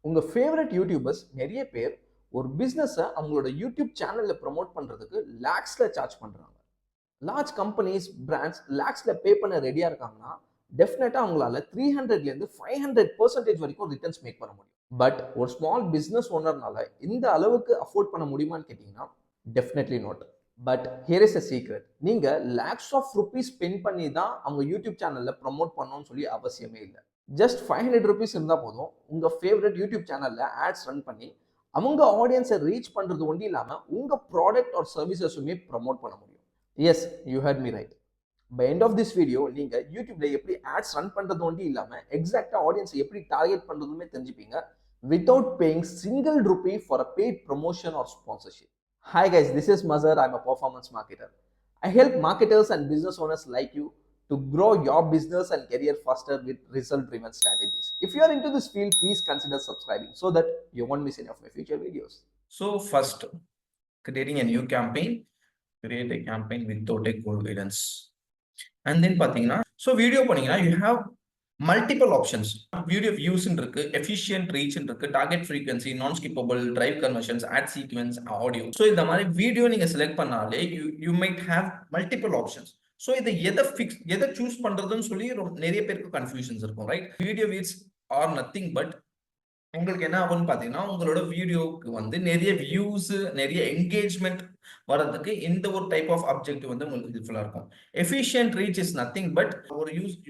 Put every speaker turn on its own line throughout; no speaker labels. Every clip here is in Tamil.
உங்க ஃபேவரட் யூடியூபர்ஸ் நிறைய பேர் ஒரு பிசினஸை அவங்களோட யூடியூப் சேனல்ல ப்ரமோட் பண்றதுக்கு லேக்ஸ்ல சார்ஜ் பண்றாங்க. லார்ஜ் கம்பெனிஸ் பிராண்ட்ஸ் லேக்ஸ்ல பே பண்ண ரெடியா இருக்காங்கன்னா டெஃபினட்டா அவங்களால 300லேருந்து 500% வரைக்கும் ரிட்டர்ன்ஸ் மேக் பண்ண முடியும். பட் ஒரு ஸ்மால் பிசினஸ் ஓனர்னால இந்த அளவுக்கு அஃபோர்ட் பண்ண முடியுமான்னு கேட்டீங்கன்னா definitely not. But here is a secret. நீங்க லேக்ஸ் ஆஃப் ருபீஸ் ஸ்பெண்ட் பண்ணி தான் அவங்க யூடியூப் சேனல்ல ப்ரமோட் பண்ணணும்னு சொல்லி அவசியமே இல்லை. ஜஸ்ட் 500 ருபீஸ் இருந்தால் போதும் உங்கள் ஃபேவரட் யூடியூப் சேனலில் ஆட்ஸ் ரன் பண்ணி அவங்க ஆடியன்ஸை ரீச் பண்ணுறது ஒன்றும் இல்லாமல் உங்கள் ப்ராடக்ட் ஆர் சர்வீசஸுமே ப்ரமோட் பண்ண முடியும். Yes, you heard me right. By end of this video நீங்கள் யூடியூப்ல எப்படி ஆட்ஸ் ரன் பண்ணுறது ஒன்றும் இல்லாமல் எக்ஸாக்டாக ஆடியன்ஸை எப்படி target பண்ணுறதுமே தெரிஞ்சுப்பீங்க without paying single rupee for a paid promotion or sponsorship. Hi guys, this is Mazhar. I'm a performance marketer. I help marketers and business owners like you to grow your business and career faster with result-driven strategies. If you are into this field, please consider subscribing so that you won't miss any of my future videos.
So first, creating a new campaign, create a campaign without a goal guidance. And then pathina, so video panina, you have multiple options. Video views இருக்கு, efficient reach இருக்கு, target frequency, non-skippable, drive conversions, ad sequence, audio. So இந்த மாதிரி வீடியோ நீங்க செலக்ட் பண்ணாலே you might have multiple options. So இதை எதை சூஸ் பண்றதுன்னு சொல்லி நிறைய பேருக்கு கன்ஃபியூஷன்ஸ் இருக்கும், right? Video views are nothing but உங்களுக்கு என்ன ஆகும்னு பாத்தீங்கன்னா உங்களோட வீடியோக்கு வந்து நிறைய வியூஸ், நிறைய என்கேஜ்மெண்ட் வர்றதுக்கு இந்த ஒரு டைப் ஆஃப் அப்ஜெக்டிவ் வந்து உங்களுக்கு ஹெல்ப்ஃபுல்லா இருக்கும். Efficient reach is nothing but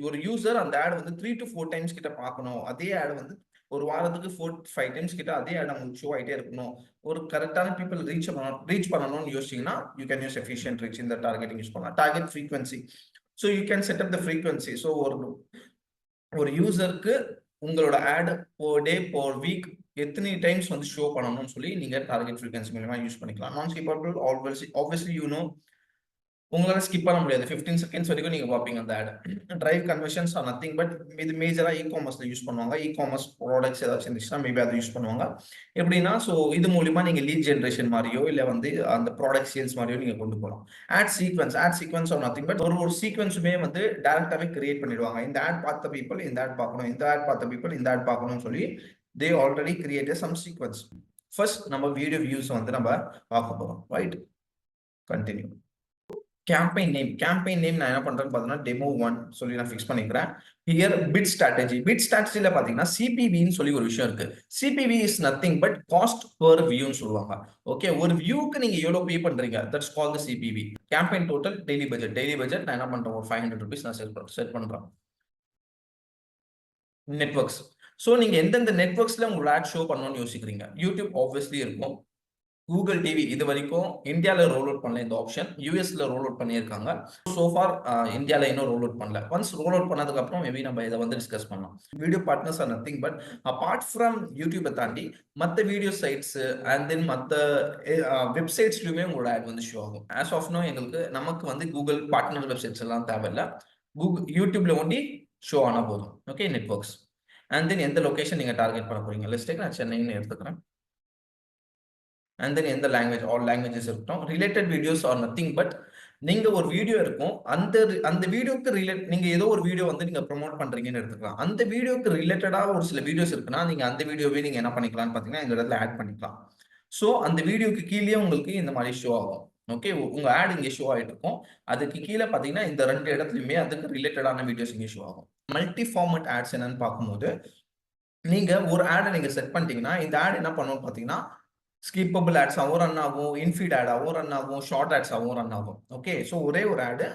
ஒரு யூசர் அந்த ஆட் வந்து 3 to 4 டைம்ஸ் கிட்ட பார்க்கணும். அதே ஆட் வந்து ஒரு வாரத்துக்கு 4-5 டைம்ஸ் கிட்ட அதே ஆட் உங்களுக்கு ஷோ ஆகிட்டே இருக்கணும். ஒரு கரெக்டான பீப்புள் ரீச் பண்ணணும்னு யோசிச்சீங்கன்னா you can use efficient reach. இந்த டார்கெட்டிங் யூஸ் பண்ணலாம். Target frequency, so you can set up the frequency. So ஒரு யூசருக்கு உங்களோட ad per day per week எத்தனை டைம்ஸ் வந்து ஷோ பண்ணணும்னு சொல்லி நீங்க டார்கெட் ஃப்ரீக்வன்சி மூலமா யூஸ் பண்ணிக்கலாம். Non skippable obviously you know உங்களால ஸ்கிப் பண்ண முடியாது. 15 செகண்ட்ஸ் வரைக்கும் நீங்க பார்ப்பீங்க அந்த ad. Drive conversions are nothing but இது மேஜரா இ-காமர்ஸ்ல யூஸ் பண்ணுவாங்க. இ-காமர்ஸ் ப்ராடக்ட்ஸ் ஏதாச்சும் இருந்துச்சுன்னா மேபி அதை யூஸ் பண்ணுவாங்க. எப்படின்னா ஸோ இது மூலியமா நீங்க லீட் ஜென்ரேஷன் மாதிரியோ இல்லை வந்து அந்த ப்ராடக்ட் சேல்ஸ் மாதிரியோ நீங்க கொண்டு போகலாம். Ad sequence are nothing but ஒரு சீக்வன்ஸுமே வந்து டைரக்டாவே கிரியேட் பண்ணிடுவாங்க. இந்த ஆட் பார்த்த பீப்புள் இந்த ஆட் பார்க்கணும், இந்த ஆட் பார்த்த பீப்புள் இந்த ஆட் பார்க்கணும்னு சொல்லி they already created some sequence. First நம்ம வீடியோ வியூஸ் வந்து நம்ம பார்க்க போறோம், ரைட்? கண்டினியூ. கேம்பெயின் நேம் நான் என்ன பண்றேன்னு பார்த்தீங்கன்னா டெமோ 1 சொல்லி நான் ஃபிக்ஸ் பண்ணிக்கிறேன். ஹியர் பிட் ஸ்ட்ராட்டஜில பார்த்தீங்கன்னா சிபிவின்னு சொல்லி ஒரு விஷயம் இருக்கு. CPV is nothing but cost per வியூன்னு சொல்லுவாங்க. ஓகே, ஒரு வியூக்கு நீங்க எவ்வளவு பே பண்றீங்க, that's call the CPV. Campaign total daily budget நான் என்ன பண்றேன், ஒரு 500 rupees நான் செட் பண்றேன். நெட்வொர்க்ஸ், ஸோ நீங்க எந்தெந்த நெட்வொர்க்ஸ்ல உங்களோட ஆட் ஷோ பண்ணணும்னு யோசிக்கிறீங்க. யூடியூப் ஆப்வியஸ்லி இருக்கும். கூகுள் டிவி இது வரைக்கும் இந்தியாவில் ரோல் அவுட் பண்ணல இந்த ஆப்ஷன். யூஎஸ்ல ரோல் அவுட் பண்ணியிருக்காங்க. சோஃபார் இந்தியாவில் இன்னும் ரோல் அவுட் பண்ணல. ஒன்ஸ் ரோல் அவுட் பண்ணதுக்கு அப்புறம் மேபி நம்ம இதை வந்து டிஸ்கஸ் பண்ணலாம். Video partners are nothing but apart from யூடியூபை தாண்டி மற்ற வீடியோ சைட்ஸ் அண்ட் தென் மற்ற வெப்சைட்ஸ்லயுமே உங்களோட ஆட் வந்து ஷோ ஆகும். ஆஸ் ஆஃப் நோ நமக்கு வந்து கூகுள் பார்ட்னர் வெப்சைட்ஸ் எல்லாம் தேவையில்லை. யூடியூப்ல ஒண்டி ஷோ ஆனா போதும். ஓகே, நெட்வொர்க்ஸ் அண்ட் தென் எந்த லொகேஷன் நீங்க டார்கெட் பண்ண போறீங்க. லிஸ்ட்டுக்கு நான் சென்னைன்னு எடுத்துக்கிறேன். அண்ட் தென் எந்த லாங்குவேஜ், ஆல் லாங்குவேஜஸ் இருக்கட்டும். Related videos are nothing but நீங்க ஒரு வீடியோ இருக்கும், அந்த வீடியோக்கு நீங்க ஏதோ ஒரு வீடியோ வந்து நீங்க ப்ரொமோட் பண்றீங்கன்னு எடுத்துக்கலாம். அந்த வீடியோக்கு ரிலேட்டடா ஒரு சில வீடியோஸ் இருக்குன்னா நீங்க அந்த வீடியோவே நீங்க என்ன பண்ணிக்கலாம்னு பாத்தீங்கன்னா இந்த இடத்துல ஆட் பண்ணிக்கலாம். ஸோ அந்த வீடியோக்கு கீழே உங்களுக்கு இந்த மாதிரி ஷோ ஆகும். ஓகே, உங்க ஆட் இங்கே ஷோ ஆகிட்டு இருக்கும். அதுக்கு கீழே பாத்தீங்கன்னா இந்த 2 இடத்துலயுமே அதுக்கு ரிலேட்டடான வீடியோஸ் இங்கே ஷோ ஆகும். மல்டி ஃபார்மட் ஆட்ஸ் என்னன்னு பார்க்கும்போது நீங்க ஒரு ஆடை நீங்க செட் பண்ணிட்டீங்கன்னா இந்த ஆட் என்ன பண்ணுவோம் பாத்தீங்கன்னா ஸ்கிப்பபிள் ஆட்ஸ் ஆகும் ரன் ஆகும், இன்ஃபீட் ஆட் ஆகும் ரன் ஆகும், ஷார்ட் ஆட்ஸ் ஆகும் ரன் ஆகும். ஓகே, ஸோ ஒரே ஒரு ஆடு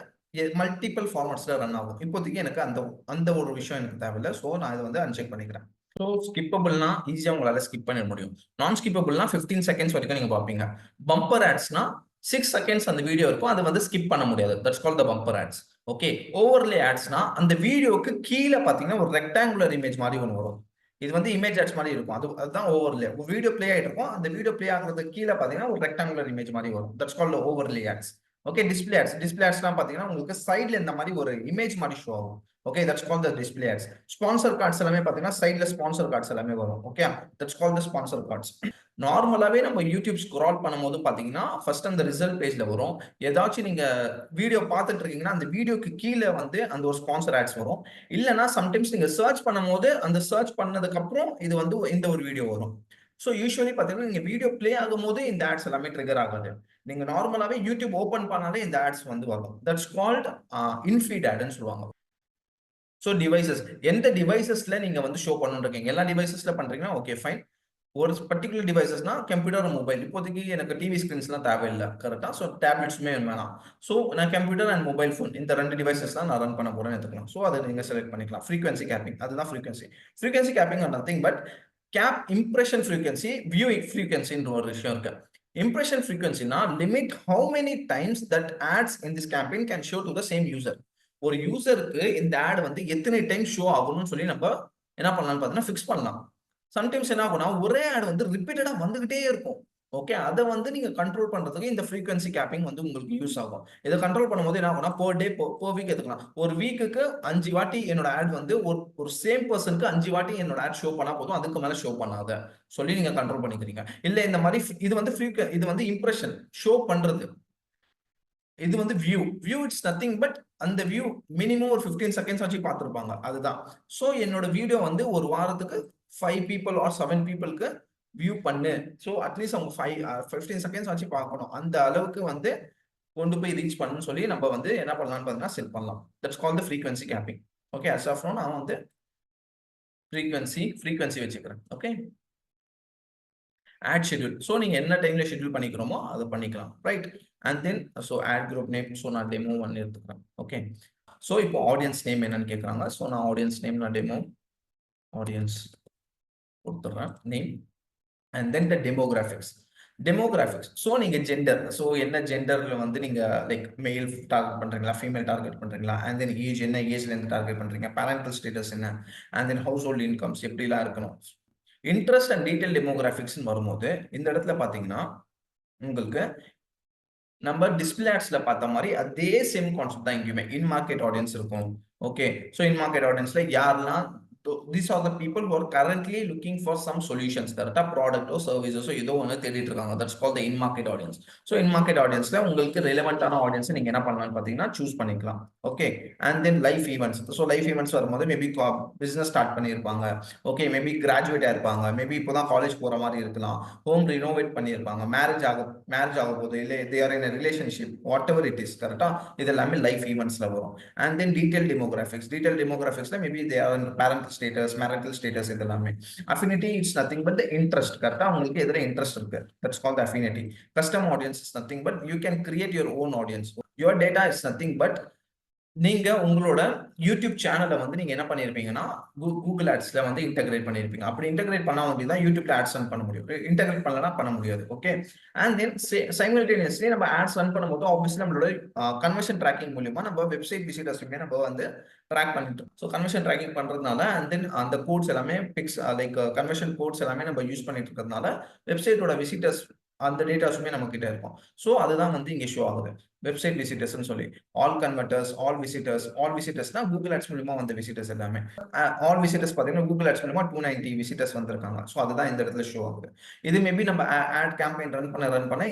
மல்டிபிள் ஃபார்மட்ஸ்ல ரன் ஆகும். இப்போதைக்கு எனக்கு அந்த ஒரு விஷயம் எனக்கு தேவையில்லை. ஸோ நான் இதை வந்து அன்செக் பண்ணிக்கிறேன். ஸோ ஸ்கிப்பபிள்னா ஈஸியாக உங்களால ஸ்கிப் பண்ண முடியும். நான் ஸ்கிப்பபிள்னா 15 செகண்ட்ஸ் வரைக்கும் நீங்க பார்ப்பீங்க. பம்பர் ஆட்ஸ்னா 6 செகண்ட்ஸ் அந்த வீடியோ இருக்கும், அதை வந்து ஸ்கிப் பண்ண முடியாது. That's call the bumper ads. Okay, overlay ஆட்ஸ்னா அந்த வீடியோக்கு கீழே பார்த்தீங்கன்னா ஒரு ரெக்டாங்குலர் இமேஜ் மாதிரி ஒன்று வரும். இது வந்து இமேஜ் ஆட்ஸ் மாதிரி இருக்கும். அதுதான் ஓவர்லே. வீடியோ பிளே ஆகிட்டு இருக்கும், அந்த வீடியோ பிளே ஆகிறதுக்கு கீழே பார்த்தீங்கன்னா ஒரு ரெக்டாங்குலர் இமேஜ் மாதிரி வரும். That's called overlay ads. Okay, display ஆட்ஸ்லாம் பாத்தீங்கன்னா உங்களுக்கு சைடுல இந்த மாதிரி ஒரு இமேஜ் மாதிரி ஷோ ஆகும். Okay, that's called the display ads. Sponsor cards எல்லாமே பாத்தீங்கன்னா சைடுல ஸ்பான்சர் கார்ட்ஸ் எல்லாமே வரும். Okay, that's called the sponsor cards. நார்மலாவே நம்ம யூடியூப் ஸ்க்ரால் பண்ணும்போது பாத்தீங்கன்னா ஃபர்ஸ்ட் அந்த ரிசல்ட் பேஜ்ல வரும். ஏதாச்சும் நீங்க வீடியோ பார்த்துட்டு இருக்கீங்கன்னா அந்த வீடியோக்கு கீழே வந்து அந்த ஒரு ஸ்பான்சர் ஆட்ஸ் வரும். இல்லைன்னா சம்டைம்ஸ் நீங்க சர்ச் பண்ணும்போது அந்த சர்ச் பண்ணதுக்கு அப்புறம் இது வந்து இந்த ஒரு வீடியோ வரும். ஸோ யூஸ்வலி பாத்தீங்கன்னா நீங்க வீடியோ பிளே ஆகும்போது இந்த ஆட்ஸ் எல்லாமே ட்ரிகர் ஆகாது. நீங்க நார்மலாவே யூடியூப் ஓபன் பண்ணாலே இந்த ஆட்ஸ் வந்து வரும். தட்ஸ் கால்ட் இன்ஃபீட் ஆட்னு சொல்லுவாங்க. ஸோ டிவைசஸ், எந்த டிவைசஸ்ல நீங்க வந்து ஷோ பண்ணணும்னு இருக்கீங்க. எல்லா டிவைசஸ்ல பண்றீங்கன்னா ஓகே ஃபைன். ஒரு பர்டிகுலர் டிவைசஸ்னா கம்ப்யூட்டர், மொபைல். இப்போதைக்கு எனக்கு டிவி ஸ்கிரீன்ஸ்லாம் தேவையில்லை, கரெக்டா? ஸோ டேப்லெட்ஸுமே வேணாம். ஸோ நான் கம்ப்யூட்டர் அண்ட் மொபைல் ஃபோன் இந்த 2 டிவைசஸ் தான் நான் ரன் பண்ண போறேன்னு எடுத்துக்கலாம். ஸோ அதை நீங்க செலக்ட் பண்ணிக்கலாம். ஃப்ரீக்வன்சி கேப்பிங், அதுதான் frequency. Frequency capping are nothing but cap impression frequency, view ஃப்ரீக்வன்சின்ற ஒரு விஷயம் இருக்கு. இம்ப்ரெஷன் ஃப்ரீக்வன்சினா limit how many times that ads in this campaign can show to the same user. ஒரு யூசருக்கு இந்த ஆட் வந்து எத்தனை டைம் ஷோ ஆகணும்னு சொல்லி நம்ம என்ன பண்ணலாம்னு பார்த்தீங்கன்னா ஃபிக்ஸ் பண்ணலாம். சம்டைம்ஸ் என்ன ஆகும்னா ஒரே ஆட் வந்து ரிப்பீட்டடா வந்துகிட்டே இருக்கும். ஓகே, அதை வந்து நீங்க கண்ட்ரோல் பண்றதுக்கு இந்த ஃப்ரீக்வன்சி கேப்பிங் வந்து உங்களுக்கு யூஸ் ஆகும். இதை கண்ட்ரோல் பண்ணும்போது என்ன ஆகும்னா per டே per வீக் எடுத்துக்கலாம். ஒரு வீக்குக்கு 5 வாட்டி என்னோட ஆட் வந்து ஒரு சேம் பர்சனுக்கு 5 வாட்டி என்னோட ஆட் ஷோ பண்ணா போதும், அதுக்கு மேல ஷோ பண்ணாத சொல்லி நீங்க கண்ட்ரோல் பண்ணிக்கிறீங்க. இல்ல இந்த மாதிரி இது வந்து இம்ப்ரெஷன் ஷோ பண்றது. இது வந்து வியூ இட்ஸ் நத்திங் பட் அந்த வியூ மினிமம் ஒரு 15 செகண்ட்ஸ் வச்சு பார்த்துருப்பாங்க, அதுதான். ஸோ என்னோட வீடியோ வந்து ஒரு வாரத்துக்கு 5 பீப்புள் ஆர் 7 பீப்புளுக்கு வியூ பண்ணு. ஸோ அட்லீஸ்ட் அவங்க 15 செகண்ட்ஸ் வச்சு பார்க்கணும். அந்த அளவுக்கு வந்து கொண்டு போய் ரீச் பண்ணுன்னு சொல்லி நம்ம வந்து என்ன பண்ணலாம்னு பார்த்தீங்கன்னா செட் பண்ணலாம். That's call the frequency capping. Okay, as of now நான் வந்து ஃப்ரீக்வன்சி வச்சுக்கிறேன். Okay, add schedule. ஸோ நீங்க என்ன டைம்ல ஷெட்யூல் பண்ணிக்கிறோமோ அதை பண்ணிக்கலாம், right? And then so ad group name, so நான் டெமோ 1 எடுத்துக்கிறேன். ஓகே, ஸோ இப்போ ஆடியன்ஸ் நேம் என்னன்னு கேட்குறாங்க. ஸோ நான் ஆடியன்ஸ் நேம் நான் டெமோ ஆடியன்ஸ் கொடுத்துட்றேன் name. And then the demographics. So நீங்க ஜெண்டர், ஸோ என்ன ஜெண்டர்ல வந்து நீங்க லைக் மெயில் டார்கெட் பண்றீங்களா, ஃபீமேல் டார்கெட் பண்றீங்களா, அண்ட் தென் ஏஜ் என்ன ஏஜ்ல இருந்து டார்கெட் பண்றீங்க, பேரண்டல் ஸ்டேட்டஸ் என்ன, and then household incomes எப்படிலாம் இருக்கணும். இன்ட்ரெஸ்ட் அண்ட் டீடைல் டெமோகிராஃபிக்ஸ் வரும்போது இந்த இடத்துல பாத்தீங்கன்னா உங்களுக்கு நம்ம டிஸ்பிளே ஆட்ஸ்ல பார்த்த மாதிரி அதே சேம் கான்செப்ட் தான் இங்கேயுமே. இன் மார்க்கெட் ஆடியன்ஸ் இருக்கும். ஓகே, ஸோ இன் மார்க்கெட் ஆடியன்ஸ்ல யாரெல்லாம் these are the people who are currently looking for some solutions, கரெக்டா? ப்ராடக்ட்டோ சர்வீசஸோ ஏதோ ஒன்று தேடிட்டு இருக்காங்க. That's call the in market audience. So in market ஆடியன்ஸ்ல உங்களுக்கு ரெலவெண்டான ஆடியன்ஸ் நீங்க என்ன பண்ணலாம்னு பார்த்தீங்கன்னா சூஸ் பண்ணிக்கலாம். Okay, and then life events. So life events வரும்போது மேபி பிசினஸ் ஸ்டார்ட் பண்ணியிருப்பாங்க. ஓகே, மேபி கிராஜுவேட் ஆயிருப்பாங்க, மேபி இப்போதான் காலேஜ் போற மாதிரி இருக்கலாம், ஹோம் ரினோவேட் பண்ணியிருப்பாங்க, மேரேஜ் ஆக போகுது, இல்லை they are in relationship, whatever it is, கரெக்டா? இது எல்லாமே லைஃப் ஈவெண்ட்ஸ்ல வரும். அண்ட் தென் டீடைல் டெமோகிராஃபிக்ஸ்ல maybe they are parental status, marital status, இது எல்லாமே. Affinity it's nothing but interest, கரெக்டா? உங்களுக்கு எதிர இன்ட்ரெஸ்ட் இருக்கு, that's called affinity. Custom audience is nothing but you can create your own audience. Your data is nothing but நீங்க உங்களோட யூடியூப் சேனலை வந்து நீங்க என்ன பண்ணிருப்பீங்கன்னா கூகுள் ஆட்ஸ்ல வந்து இன்டெகிரேட் பண்ணிருப்பீங்க. அப்படி இன்டெகிரேட் பண்ணா வந்து யூடியூப்ல ஆட்ஸ் ரன் பண்ண முடியும். இன்டெகிரேட் பண்ணலனா பண்ண முடியாது. ஓகே, அண்ட் தென் சைமல்டேனியஸ்லி நம்ம ஆட்ஸ் ரன் பண்ணும்போது ஆப்வியஸ்லி நம்மளோட கன்வர்ஷன் ட்ராக்கிங் மூலியமா நம்ம வெப்சைட் விசிட்டர்ஸ்மே நம்ம வந்து ட்ராக் பண்ணிட்டோம். ஸோ கன்வர்ஷன் ட்ராக்கிங் பண்றதுனால அண்ட் தென் அந்த கோட்ஸ் எல்லாமே லைக் கன்வர்ஷன் கோட்ஸ் எல்லாமே நம்ம யூஸ் பண்ணிட்டு இருக்கிறதுனால வெப்சைட்டோட விசிட்டர்ஸ் அந்த டேட்டாஸுமே நம்ம கிட்ட இருக்கும். ஸோ அதுதான் வந்து இங்க ஷோ ஆகுது, வெப்சைட் விசிட்டர்ஸ்னு சொல்லி. ஆல் கன்வெர்ட்டர்ஸ், ஆல் விசிட்டர்ஸ்னா கூகுள் ஆட்ஸ் மூலமா வந்த விசிட்டர்ஸ் எல்லாமே. ஆல் விசிட்டர்ஸ் பாத்தீங்கன்னா கூகுள் ஆட்ஸ் மூலமா 290 விசிட்டர்ஸ் வந்திருக்காங்க. ஸோ அதுதான் இந்த இடத்துல ஷோ ஆகுது. இது மேபி நம்ம ஆட் கேம்பெயின் ரன் பண்ண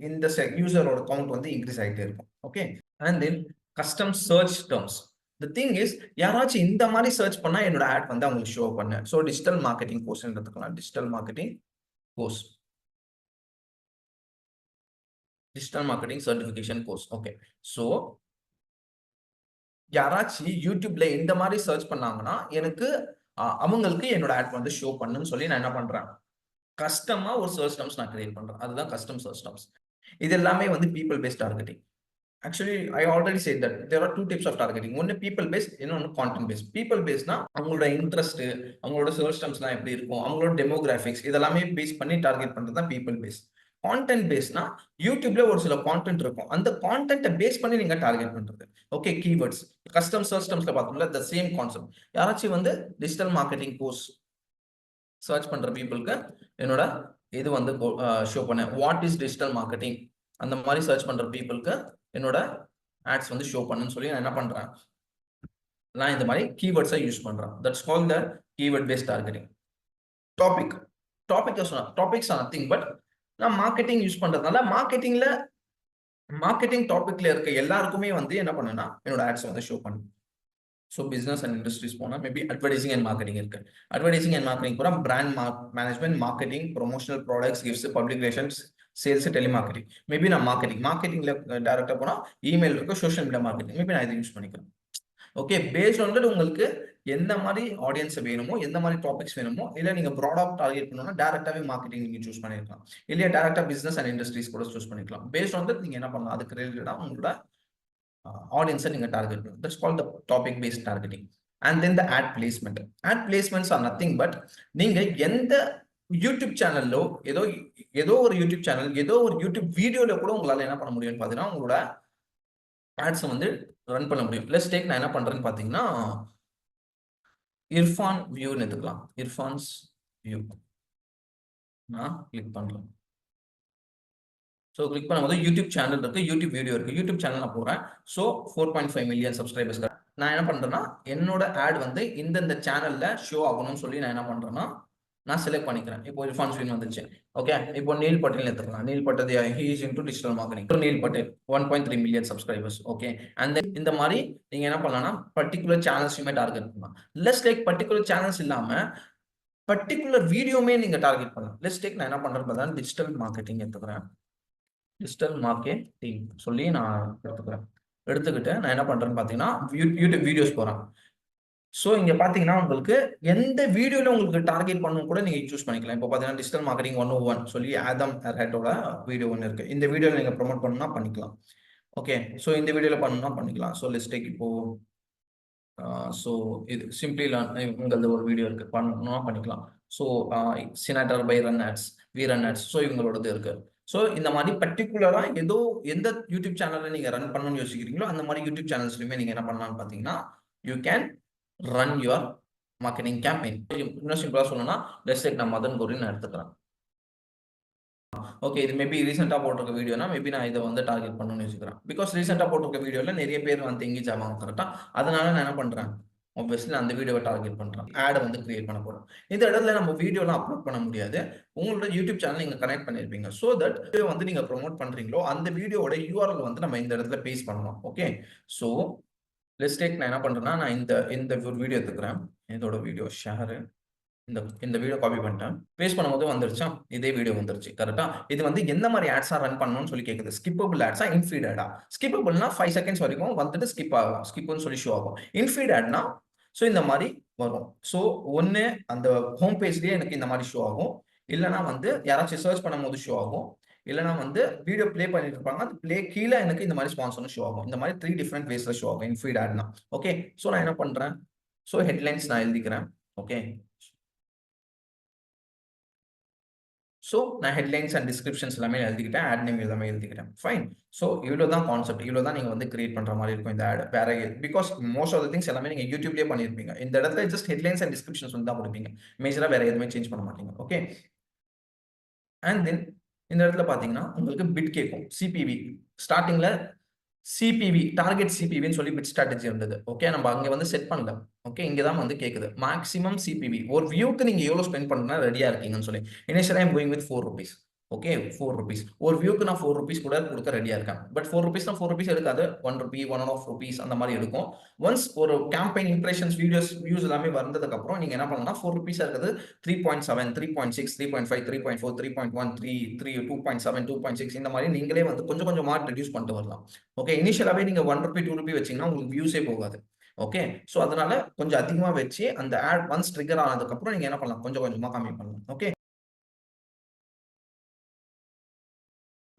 இந்த யூசரோட கவுண்ட் வந்து இன்க்ரீஸ் ஆகிட்டே இருக்கும். Okay, and then custom search terms. The thing is யாராச்சும் இந்த மாதிரி சர்ச் பண்ணா என்னோட ஆட் வந்து அவங்களுக்கு ஷோ பண்ணு. ஸோ டிஜிட்டல் மார்க்கெட்டிங் கோர்ஸ் எடுத்துக்கலாம். Digital marketing marketing certification course. Okay, so யாராச்சும் யூடியூப்ல இந்த மாதிரி சர்ச் பண்ணாங்கன்னா எனக்கு அவங்களுக்கு என்னோட ஆட் வந்து ஷோ பண்ணுன்னு சொல்லி நான் என்ன பண்றேன், கஸ்டமா ஒரு சர்ச் டெர்ம்ஸ் நான் கிரியேட் பண்றேன். அதுதான் கஸ்டம் சர்ச் டெர்ம்ஸ். இது எல்லாமே வந்து people based targeting. Actually I already said that there are 2 types of targeting. ஒன்னு பீப்பிள் பேஸ்ட், இன்னொன்னு கான்டென்ட் பேஸ்ட். பீப்பிள் பேஸ்ட்னா அவங்களோட இன்ட்ரெஸ்ட், அவங்களோட சர்ச் டெர்ம்ஸ்லாம் எப்படி இருக்கும், அவங்களோட டெமோகிராஃபிக்ஸ் இதெல்லாமே பேஸ் பண்ணி டார்கெட் பண்றது தான் பீப்பிள் பேஸ்ட். கான்டென்ட் பேஸ்னா யூடியூப்ல ஒரு சில கான்டென்ட் இருக்கும், அந்த கான்டென்ட்டை பேஸ் பண்ணி நீங்க டார்கெட் பண்றது. ஓகே, கீவேர்ட்ஸ், கஸ்டம் சர்ச் டெர்ம்ஸ்ல பார்த்தோம்ல த சேம் கான்செப்ட். யாராச்சும் வந்து டிஜிட்டல் மார்க்கெட்டிங் கோர்ஸ் சர்ச் பண்ற பீப்புளுக்கு என்னோட இது வந்து ஷோ பண்ண வாட் இஸ் டிஜிட்டல் மார்க்கெட்டிங், அந்த மாதிரி சர்ச் பண்ற பீப்புளுக்கு என்னோட ஆட்ஸ் வந்து ஷோ பண்ணுன்னு சொல்லி நான் என்ன பண்றேன், நான் இந்த மாதிரி கீவேர்ட்ஸை யூஸ் பண்றேன். That's call the keyword based targeting. Topic topics are nothing but நான் மார்க்கெட்டிங் யூஸ் பண்றதுனால மார்க்கெட்டிங் டாபிக்ல இருக்க எல்லாருக்குமே வந்து என்ன பண்ணுன்னா என்னோட ஆட்ஸ் வந்து ஷோ பண்ணும். ஸோ பிசினஸ் அண்ட் இண்டஸ்ட்ரீஸ் போனால் மேபி அட்வர்டைசிங் அண்ட் மார்க்கெட்டிங் இருக்கு. அட்வர்டைசிங் அண்ட் மார்க்கெட்டிங் கூட brand management, marketing, promotional products, gifts, public relations, sales, telemarketing. Maybe நான் மார்க்கெட்டிங்ல டேரக்டா போனால் இமெயில் இருக்கு, சோஷியல் மீடியா மார்க்கெட்டிங், மேபி நான் இதை யூஸ் பண்ணிக்கிறேன். ஓகே, பேஸ்ட் ஆன் தட் உங்களுக்கு எந்த மாதிரி ஆடியன்ஸ் வேணுமோ, எந்த மாதிரி டாபிக்ஸ் வேணுமோ, இல்லை நீங்க ப்ராடா டார்கெட் பண்ணணும்னா டேரக்டாவே மார்க்கெட்டிங் நீங்க சூஸ் பண்ணிருக்கலாம், இல்லையா டேரக்டா பிசினஸ் அண்ட் இண்டஸ்ட்ரீஸ் கூட சூஸ் பண்ணிக்கலாம். பேஸ்ட் ஆன் தட் நீங்க என்ன பண்ணலாம், அதுக்கு ரிலேட்டடா உங்களோட ஆடியன்ஸை நீங்க டார்கெட் பண்ணணும். That's called the topic based targeting. And then the ad placement. Ad placements are nothing but நீங்க எந்த யூடியூப் சேனல்லோ ஏதோ ஒரு யூடியூப் சேனல், ஏதோ ஒரு யூடியூப் வீடியோல கூட உங்களால என்ன பண்ண முடியும்னு பாத்தீங்கன்னா உங்களோட ஆட்ஸ் வந்து ரன் பண்ண முடியும். லெட்ஸ் டேக், நான் என்ன பண்றேன்னு பாத்தீங்கன்னா இர்ஃபான் வியூன்னு எடுத்துக்கலாம். இர்ஃபான்ஸ் வியூ நான் கிளிக் பண்றேன். ஸோ கிளிக் பண்ணும்போது யூடியூப் சேனல் இருக்கு, யூடியூப் வீடியோ இருக்கு. யூடியூப் சேனல் நான் போறேன். So 4.5 million subscribers. நான் என்ன பண்றேன்னா என்னோட ஆட் வந்து இந்த சேனல்ல ஷோ ஆகணும்னு சொல்லி நான் என்ன பண்றேன்னா நான் செலக்ட் பண்ணிக்கிறேன். இப்போ இர்ஃபான் வியூ வந்துச்சு. ஓகே, இப்போ நீல் பட்டேல் எடுத்துக்கலாம். Neil Patel he is into digital marketing. Neil Patel 1.3 million subscribers. Okay, and இந்த மாதிரி நீங்க என்ன பண்ணலாம்னா பர்டிகுலர் சேனல்ஸுமே டார்கெட் பண்ணலாம். லெட்ஸ் டேக் பர்டிகுலர் சேனல்ஸ் இல்லாம பர்டிகுலர் வீடியோமே நீங்க டார்கெட் பண்ணலாம். லெட்ஸ் டேக், நான் என்ன பண்றேன் பார்த்தா டிஜிட்டல் மார்க்கெட்டிங் எடுத்துக்கிறேன். டிஜிட்டல் மார்க்கெட்டிங் சொல்லி நான் எடுத்துக்கிட்டு நான் என்ன பண்றேன்னு பாத்தீங்கன்னா யூடியூப் வீடியோஸ் போறேன். ஸோ இங்க பாத்தீங்கன்னா உங்களுக்கு எந்த வீடியோல உங்களுக்கு டார்கெட் பண்ணணும் கூட நீங்க சூஸ் பண்ணிக்கலாம். இப்போ பாத்தீங்கன்னா டிஜிட்டல் மார்க்கெட்டிங் 101 சொல்லி ஆதம் ஹேட்டோட வீடியோ ஒன்று இருக்கு. இந்த வீடியோல நீங்க ப்ரொமோட் பண்ணணும்னா பண்ணிக்கலாம். ஓகே, ஸோ இந்த வீடியோல பண்ணணும்னா பண்ணிக்கலாம். ஸோ லெட்ஸ் டேக் இப்போ ஸோ இது சிம்பிளி உங்களது ஒரு வீடியோ இருக்கு, பண்ணணும்னா பண்ணிக்கலாம். ஸோ சினாட்டர் by run ads, we run ads, so இவங்களோடது இருக்கு. ஸோ இந்த மாதிரி பர்டிகுலரா எந்த யூடியூப் சேனல்ல நீங்க ரன் பண்ணணும்னு யோசிக்கிறீங்களோ அந்த மாதிரி யூடியூப் சேனல்ஸ்லயுமே நீங்க என்ன பண்ணலாம்னு பாத்தீங்கன்னா you can run your marketing campaign. இன்னும் சிம்பிளா சொல்லணும்னா லெட்ஸ் டேக் நான் மதன் கோரி நான் எடுத்துக்கிறேன். ஓகே, இது மேபி ரீசெண்டா போட்டிருக்க வீடியோனா மேபி நான் இதை வந்து டார்கெட் பண்ணணும்னு யோசிக்கிறேன். பிகாஸ் ரீசெண்டா போட்டிருக்க வீடியோல நிறைய பேர் வந்து எங்கேஜ் ஆவாங்க கரெக்டா. அதனால நான் என்ன பண்றேன், ஆப்வியஸ்லி நான் அந்த வீடியோவை டார்கெட் பண்றேன். ஆட் வந்து கிரியேட் பண்ண போறோம். இந்த இடத்துல நம்ம வீடியோலாம் அப்லோட் பண்ண முடியாது. உங்களோட யூடியூப் சேனல் நீங்க கனெக்ட் பண்ணிருப்பீங்க. ஸோ தட் வந்து நீங்க ப்ரொமோட் பண்றீங்களோ அந்த வீடியோட URL வந்து நம்ம இந்த இடத்துல பேஸ்ட் பண்ணணும். ஓகே, ஸோ லெட்ஸ் டேக், நான் என்ன பண்றேன்னா நான் இந்த ஒரு வீடியோ எடுத்துக்கிறேன். இதோட வீடியோ ஷேர், இந்த வீடியோ காப்பி பண்ணிட்டேன். பேஸ்ட் பண்ணும்போது வந்துருச்சா, இதே வீடியோ வந்துருச்சு கரெக்டா. இது வந்து எந்த மாதிரி ஆட்ஸா ரன் பண்ணணும்னு சொல்லி கேக்குது. ஸ்கிப்பபிள் ஆட்ஸா, இன்ஃபீட் ஆடா. ஸ்கிப்பபிள்னா 5 செகண்ட்ஸ் வரைக்கும் வந்துட்டு ஸ்கிப் ஆகும், ஸ்கிப்னு சொல்லி ஷோ ஆகும். இன்ஃபீட் ஆட்னா ஸோ இந்த மாதிரி வரும். ஸோ ஒன்னு அந்த ஹோம் பேஜ்லயே எனக்கு இந்த மாதிரி ஷோ ஆகும், இல்லைன்னா வந்து யாராச்சும் சர்ச் பண்ணும்போது ஷோ ஆகும், இல்லைன்னா வந்து வீடியோ பிளே பண்ணிட்டு இருப்பாங்க, அது பிளே கீழே எனக்கு இந்த மாதிரி ஸ்பான்சர்னு ஷோ ஆகும். இந்த மாதிரி 3 டிஃப்ரெண்ட் வேஸ்ல ஷோ ஆகும் இன்ஃபீட் ஆட்னா. ஓகே, ஸோ நான் என்ன பண்றேன், ஸோ ஹெட்லைன்ஸ் நான் எழுதிக்கிறேன். ஓகே, ஸோ நான் ஹெட்லைன்ஸ் அண்ட் டிஸ்கிரிப்ஷன்ஸ் எல்லாமே எழுதிக்கிட்டேன், ஆட் நேம் எல்லாமே எழுதிக்கிட்டேன். ஃபைன். ஸோ இவ்வளோ தான் கான்செப்ட், இவ்வளோ தான் நீங்கள் வந்து கிரியேட் பண்ணுற மாதிரி இருக்கும் இந்த ஆட். வேற because most of the things எல்லாமே நீங்கள் யூடியூப்லேயே பண்ணியிருப்பீங்க. இந்த இடத்துல ஜஸ்ட் ஹெட்லைன்ஸ் அண்ட் டிஸ்கிரிப்ஷன்ஸ் வந்து தான் கொடுப்பீங்க. மேஜராக வேற எதுவுமே சேஞ்ச் பண்ண மாட்டீங்க. ஓகே, அண்ட் தென் இந்த இடத்துல பார்த்தீங்கன்னா உங்களுக்கு பிட் கேட்கும். சிபிவி ஸ்டார்டிங்ல சிபிவி டார்கெட் சிபிவின்னு சொல்லி பிட் ஸ்ட்ராட்டஜி இருந்தது. ஓகே, நம்ம அங்கே வந்து செட் பண்ணல. ஓகே, இங்கே தான் வந்து கேட்குது மேக்ஸிமம் சிபிவி. ஒரு வியூக்கு நீங்கள் எவ்வளோ ஸ்பெண்ட் பண்ணா ரெடியாக இருக்கீங்கன்னு சொல்லி. இனிஷியலாக I'm going with 4 rupees. Okay, 4 rupees. ஒரு வியூக்கு நான் 4 rupees கூட கொடுக்க ரெடியாக இருக்கேன். பட் 4 rupees தான் 4 rupees எடுக்காது, 1 rupee, 1.5 rupees அந்த மாதிரி எடுக்கும். ஒன்ஸ் ஒரு கேம்பெயின் இம்ப்ரெஷன்ஸ் வீடியோஸ் வியூஸ் எல்லாமே வந்ததுக்கு அப்புறம் நீங்க என்ன பண்ணலாம், 4 rupees இருக்கிறது 3.7, 3.6, 3.5, 3.4, 3.1, 3, 2.7, 2.6 இந்த மாதிரி நீங்களே வந்து கொஞ்சம் கொஞ்சமா ரெடியூஸ் பண்ணிட்டு வரலாம். ஓகே, இனிஷியலாவே நீங்க 1 rupee, 2 rupee வச்சீங்கன்னா உங்களுக்கு வியூஸே போகாது. ஓகே, ஸோ அதனால கொஞ்சம் அதிகமா வச்சு அந்த ஆட் ஒன்ஸ் ட்ரிகர் ஆனதுக்கு அப்புறம் நீங்க என்ன பண்ணலாம், கொஞ்சம் கொஞ்சமா கம்மி பண்ணலாம். Okay,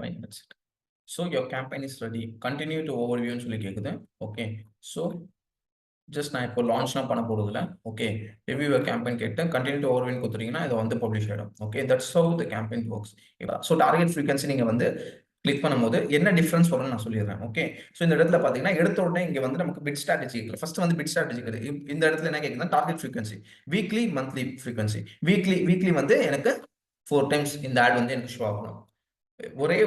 fine, that's it. So your campaign is ready. Continue to overview ன்னு சொல்லி கேக்குது. ஓகே, ஸோ ஜஸ்ட் நான் இப்போ லான்ச்லாம் பண்ண போறதில்ல. ஓகே, ரிவ்யூ கேம்பெயின் கேட்டு கண்டினியூ டு ஓவர்வியூ கொடுத்துட்டீங்கன்னா இது வந்து பப்ளிஷ் ஆயிடும். Okay, that's how the campaign works. So target frequency நீங்க வந்து கிளிக் பண்ணும்போது என்ன டிஃபரன்ஸ் வரும்னு நான் சொல்லிடுறேன். ஓகே, ஸோ இந்த இடத்துல பார்த்தீங்கன்னா எடுத்த உடனே இங்கே வந்து நமக்கு பிட் ஸ்ட்ராட்டஜி இருக்குது. ஃபர்ஸ்ட் வந்து பிட் ஸ்ட்ராட்டஜி இருக்குது. இந்த இடத்துல என்ன கேட்குதுன்னா target frequency, weekly, monthly frequency. Weekly வந்து எனக்கு 4 டைம்ஸ் இந்த ஆட் வந்து எனக்கு ஷோ ஆகணும்.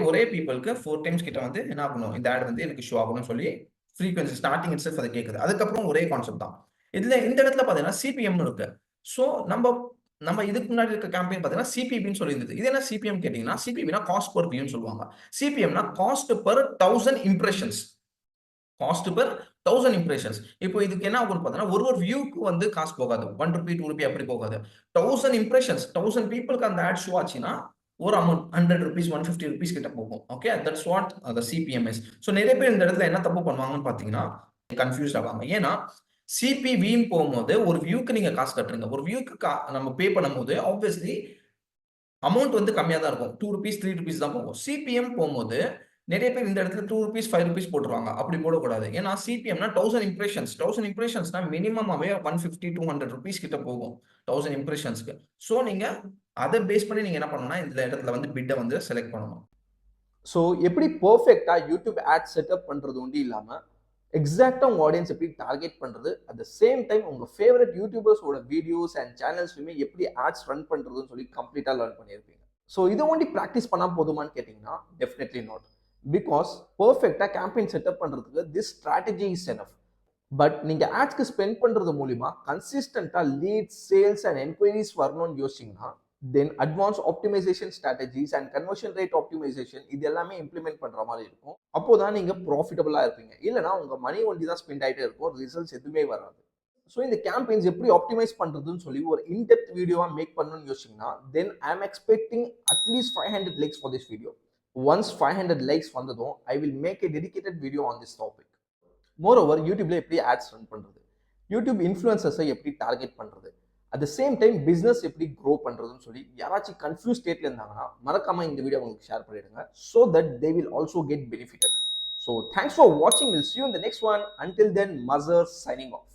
ஒரே பீப்புளுக்கு 4 டைம்ஸ் கிட்ட வந்து என்ன ஆகணும், இந்த ஆட் வந்து எனக்கு ஷோ ஆகணும்னு சொல்லி ஃப்ரீக்வன்சி ஸ்டார்டிங் இட்செல்ஃப் அது கேட்குது. அதுக்கப்புறம் ஒரே கான்செப்ட் தான். இந்த இடத்துல பார்த்தீங்கன்னா சிபிஎம்னு இருக்கு. ஸோ நம்ம இதுக்கு முன்னாடி இருக்க கேம்பெயின் பார்த்தீங்கன்னா சிபிபின்னு சொல்லியிருந்தது. இது என்ன சிபிஎம் கேட்டீங்கன்னா, சிபிபின்னா காஸ்ட் பெர் வியூன்னு சொல்லுவாங்க. சிபிஎம்னா cost per 1000 impressions. Cost per 1000 impressions. இப்போ இதுக்கு என்ன ஆகும்னு பார்த்தீங்கன்னா, ஒரு வியூக்கு வந்து காசு போகாது. ₹1 ₹2 அப்படி போகாது. 1000 இம்ப்ரஷன்ஸ் 1000 பீப்பிள்க்கு அந்த ஆட் ஷோ ஆச்சுன்னா, ஒரு அமௌண்ட் ₹100 ₹150 கிட்ட போகும். Okay. That's what the CPM is. So நெறைய பேர் இந்த இடத்துல என்ன தப்பு பண்ணுவாங்கன்னு பார்த்தீங்கன்னா, கன்ஃப்யூஸ்ட் ஆவாங்க. ஏன்னா, சிபிவின்னு போகும்போது ஒரு வியூக்கு நீங்க காசு கட்டுறீங்க. ஒரு வியூக்கு நம்ம பே பண்ணும்போது ஆப்வியஸ்லி அமௌண்ட் வந்து கம்மியா தான் இருக்கும். ₹2 ₹3 தான் போகும். சிபிஎம் போம்போது நெறைய பேர் இந்த இடத்துல ₹2 ₹5 போட்டுருவாங்க. அப்படி போடக்கூடாது. ஏன்னா சிபிஎம்னா 1000 இம்ப்ரஷன்ஸ். 1000 இம்ப்ரஷன்ஸ்னா மினிமமாவே ₹150 ₹200 கிட்ட போகும். 1000 இம்ப்ரஷன்ஸ்க்கு. ஸோ நீங்க அத பேஸ் பண்ணி நீங்க என்ன பண்ணணும்னா, இந்த இடத்துல வந்து பிட்ட வந்து செலக்ட் பண்ணணும்.
ஸோ எப்படி பெர்ஃபெக்ட்டா யூடியூப் ஆட் செட்டப் பண்றது ஒண்டி இல்லாம, எக்ஸாக்ட்டா உங்க ஆடியன்ஸ் எப்படி டார்கெட் பண்றது, அட் த சேம் டைம் உங்க ஃபேவரட் யூடியூபர்ஸோட வீடியோஸ் அண்ட் சேனல்ஸ்லயுமே எப்படி ஆட்ஸ் ரன் பண்றதுன்னு சொல்லி கம்ப்ளீட்டா லேர்ன் பண்ணியிருப்பீங்க. ஸோ இத ஒண்டி பிராக்டிஸ் பண்ணா போதுமான்னு கேட்டீங்கன்னா, டெஃபினெட்லி நாட். பிகாஸ் பெர்ஃபெக்ட்டா கேம்பெயின் செட்டப் பண்றதுக்கு this strategy is enough. But நீங்க ஆட்ஸ்க்கு ஸ்பெண்ட் பண்றது மூலியமா கன்சிஸ்டன்ட்டா லீட்ஸ், சேல்ஸ் அண்ட் என்குயரிஸ் வரணும்னு யோசிச்சீங்கன்னா, then advance optimisation strategies and conversion rate optimisation இது எல்லாமே இம்ப்ளிமெண்ட் பண்ற மாதிரி இருக்கும். அப்போதான் நீங்க ப்ராஃபிட்டபிளா இருப்பீங்க. இல்லனா உங்க மணி ஒண்டி தான் ஸ்பெண்ட் ஆயிட்டே இருக்கும். ரிசல்ட்ஸ் எதுவுமே வராது. ஸோ இந்த கேம்பெயின்ஸ் எப்படி ஆப்டிமைஸ் பண்றதுன்னு சொல்லி ஒரு இன்டெப்த் வீடியோவா மேக் பண்ணணும்னு யோசிச்சீங்கன்னா, then I am expecting at least 500 likes for this video. Once 500 likes வந்ததும் I will make a dedicated video on this topic. Moreover யூடியூப்ல எப்படி ஆட்ஸ் ரன் பண்றது, யூடியூப் இன்ஃப்ளூயன்சர்ஸை எப்படி டார்கெட் பண்றது, at the same time business எப்படி க்ரோ பண்றதுன்னு சொல்லி யாராச்சும் கன்ஃபியூஸ் ஸ்டேட்ல இருந்தாங்கன்னா மறக்காம இந்த வீடியோ உங்களுக்கு ஷேர் பண்ணிடுங்க. So that they will also get benefited. So thanks for watching. We'll see you in the next one. Until then, Mazhar signing off.